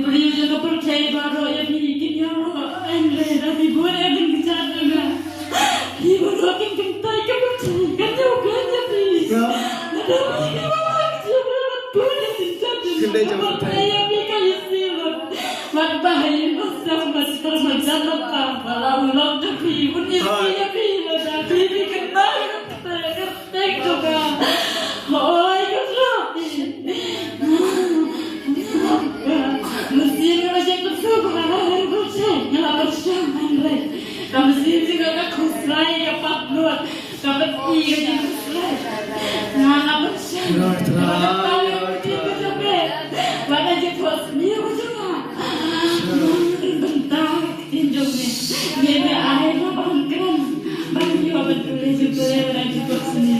beliau juga percaya bahwa ya bikin yang Andre tapi gue akan bicara nggak ibu akan kentai kepercayaan juga ya ada lagi gue yang bicara percaya bikin istilah bahaya masih macam apa kalau ulang tapi punya istilah tapi bikin kentai juga oh Kamu juga kan kusrai ya Pak Nur, kamu tiga jadi kusrai. Nah, bersama. Pada jadi bos dia juga. Bentar, tinjaunya. Dia akhirnya bangkran, bagi apa dulu juga lagi bos ni.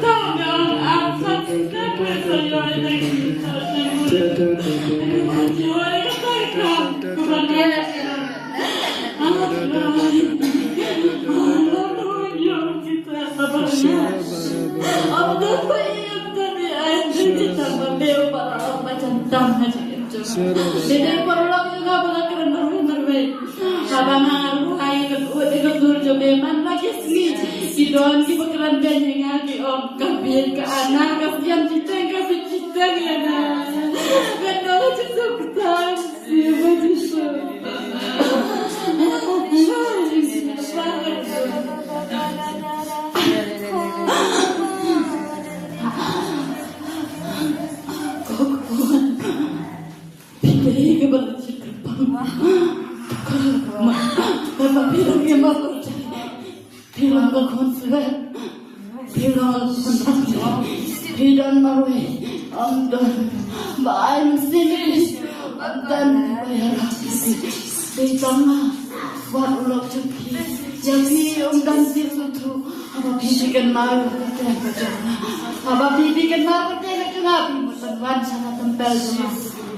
Tahu nggak apa kita bersoal lagi. Jadi perlu juga belajar berbaik. Sabang haru air kedua coba mana lagi sih? Idon di bakalan banyak lagi om kabian ke anak kasihan cita ya nak. Kenapa cita ketan sih begitu? Bilang ke konsulat, bilang bidan marwe, amdan, bayi sini, amdan bayar di tengah, buat ulang cuci, jadi amdan situ, apa bidikan malu apa bidikan malu tengah tengah, bukan sangat tempel semua,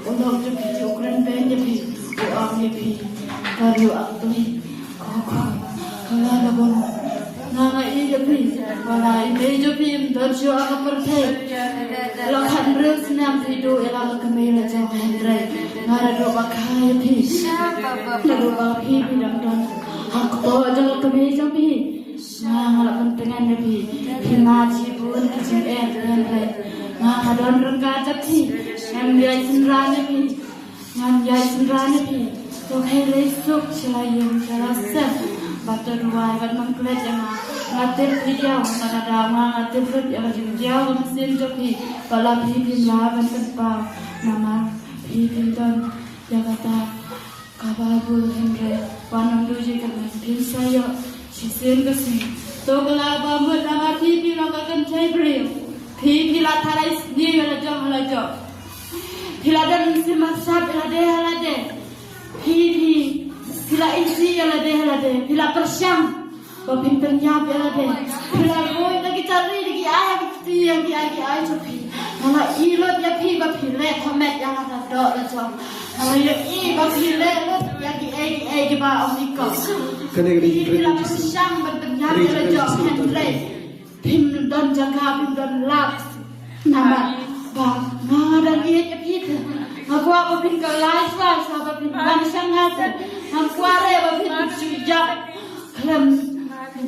ulang cuci ukuran banyak bi, uang bi, baru akui, kalau ada bon. Nanga iya pi, wala ini jo pi, berjo aku percaya. Lakan terus nam hidu elang kemila jauh hendrai. Ngara do bakai pi, lalu bapi bidang don. Aku tahu jauh kemila pi, ngala pentingan pi, ngaji pun kecil hendrai. Ngala don rengkaca pi, ngambil senrane pi, ngambil senrane pi. Tuh lesuk selain terasa. Batu dua kan mengkulit yang ngatir video mana dama ngatir video yang jauh mesin joki kalau bikin lawan tempau nama bikin don Jakarta kababul hingga wanang duji kan bikin saya sisin kesini to kalau bambu nama bikin lakukan cai beri bikin latarai ni halajo hiladan si masak hilade bikin Bila isi halade, bila persyam, pinternya halade, bila boy lagi cari lagi ayah bukti yang ayah copi, kalau ilot ya pi bapile komet yang ada dok macam, kalau ya bapile yang di bawah omiko, bila persyam pinternya halade, hendrai, pin don jaga pin don lap, nama dan ia pi aku apa pin kalai apa pin bangsa ngasih. Aku ada apa pun sujud, kelam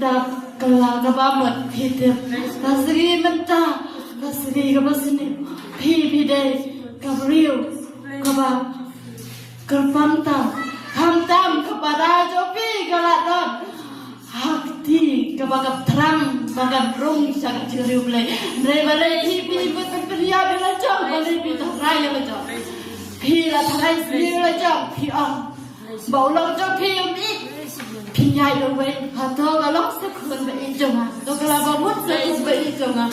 dah kelam kebabut hidup, kasih mentah, kasih kebasini, pi deh, kabriu, kebab, kerpantam, hamtam kepada jopi keladon, hakti kebagap terang, bagap rung sangat ceriu mulai, mulai pi betul beria belajang, mulai pi teraya belajang, pi lah terai sendiri belajang, pi Bảo lòng cho phim ý thì nhảy được vậy hả thơ và lóc sức hơn vậy chồng à tôi cứ làm vào mất dậy vậy chồng à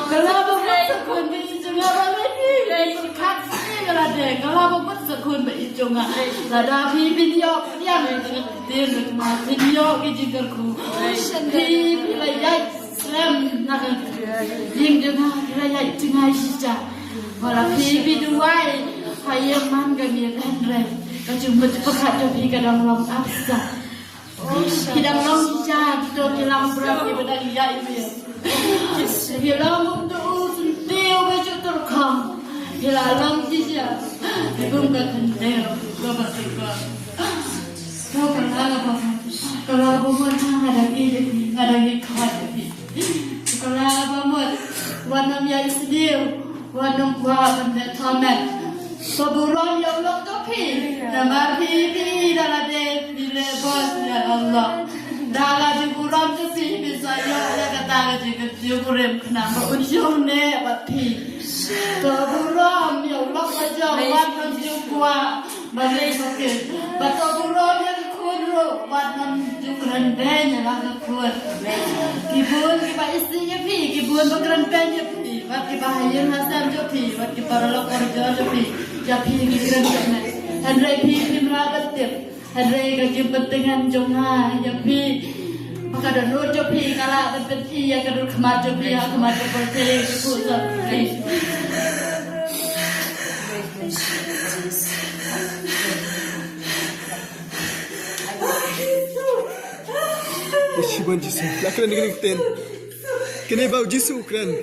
cứ làm vào mất sức hơn vậy chồng à và lấy đi lấy một khác cái là để cứ làm vào mất sức hơn vậy chồng à là đa phim video cái này tiền được mà video cái gì cần cụ thì lại dạy xem là riêng chồng à thì lại dạy chừng hai gì chả hoặc là phim video ai hay em mang cái miệng ăn rồi cuma cepat tapi kadang long absa, kadang long jah, kita bilang berapa pada dia itu. Bilang untuk sentil baju terkam, hilalang dia ibu nggak kenal bapak suka kau kalau apa ada ini kalau apa warna biasa sedih warna kuah benda tamat Saburan ya Allah topi nama pipi dalam diri bos ya Allah dalam diburam topi bisa ya kata juga diburam kenapa ujung ne papi saburan ya Allah saja warna juga balik topi saburan yang kudu warna juga banyak lah kuat kibun kiba istrinya pi kibun bakaran banyak pi bagi bahaya nasab topi bagi para lokor topi Japi ngikiran jangan, hadrai pi merabat tiap, hadrai kerja pentingan jonga, japi maka dan roh japi kalau berpeti ya kerja kemar japi ya kemar berpeti pusat guys. Siapa Yesus? Lakukan dengan kita. Kena bau Yesus keren.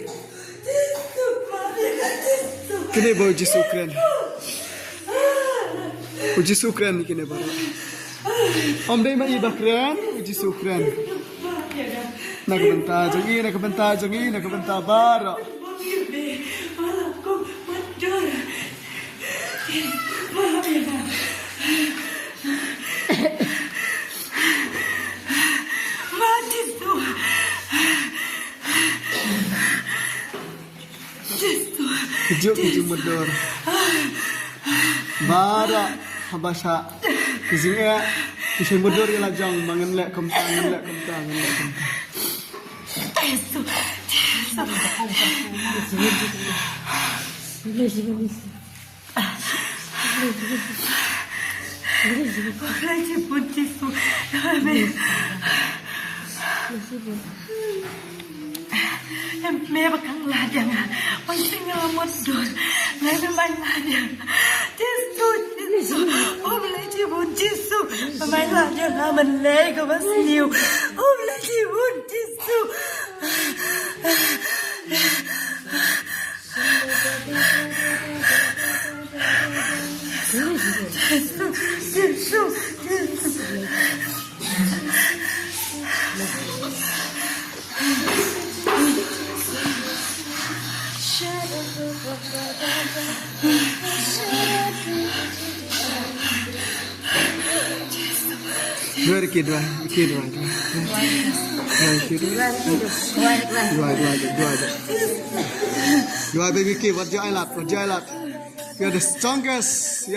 Kena bau Yesus keren. Uji sukran ni kena bawa. Om dai mai bakran uji sukran. Nak bentar bara. Kejut medor. Bara habasa kisinga kisah mudur ya lajang mangan lek kemtang. Mẹ bakang ladang, pasti ngamut dor. Mẹ main ladang, Yesus, oh lagi pun Yesus, main ladang aman lagi masih new. Oh lagi pun Yesus. Dua. Baby kid, what your island? You're the strongest.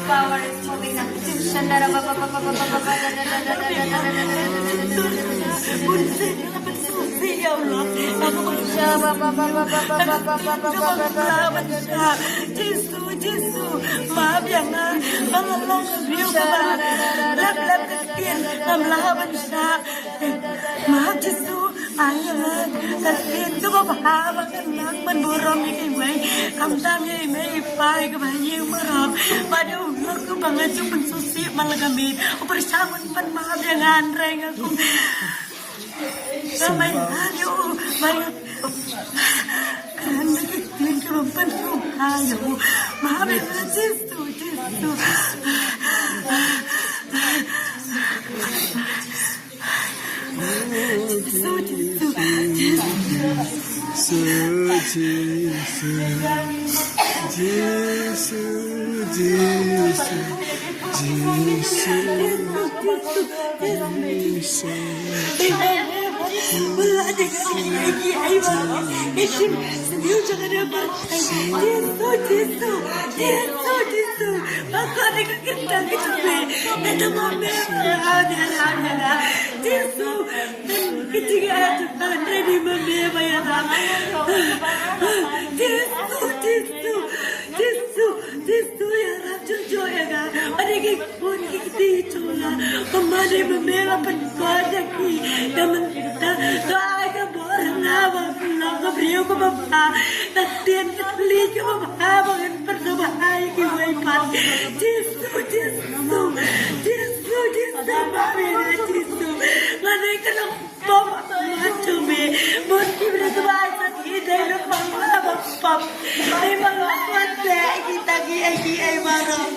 Power is moving up. Shandara baba baba baba baba. Ya Allah, aku Baba baba baba baba baba. Yesus, maaf ya nak, mengelang view lap kesian, namlahan sa, maaf Yesus, ayah, kesian tu bapa nak menborong ni keway, kamtam ni may pai kebayu merap, pada umur ku bangat tu pensusi malagamit, persamaan pan maaf ya nganreng aku. Sampai ayo, banyak kan bikin kerumpan ayo, maaf ya Yesus. Wala ada lagi ayo. Isim sendiri jangan apa. Yesus. Aku ada kita gitu. Ada mama ada. Yesus. Ketiga ada di mama bayar. Yesus ya Rabb. dito ya ga panigig pun dito na pamali mamela pankwada ki naman ay ka borna ba ka brio ko ba natien ka li ka ba bangan persabahay ki way pan jisu mami jisu nganay ka ng papa macho me mon ki bersabahay sa hiday ng mga pap ay mga pate kita ki ay marong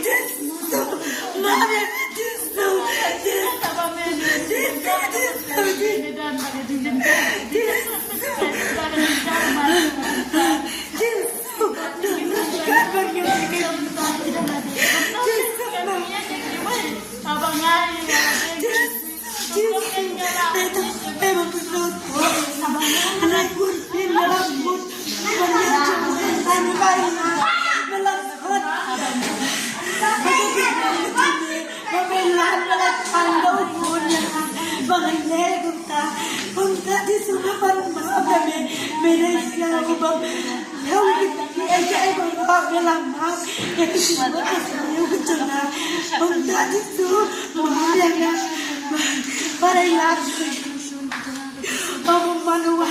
jisu mami jisu para ilat Papa manuwa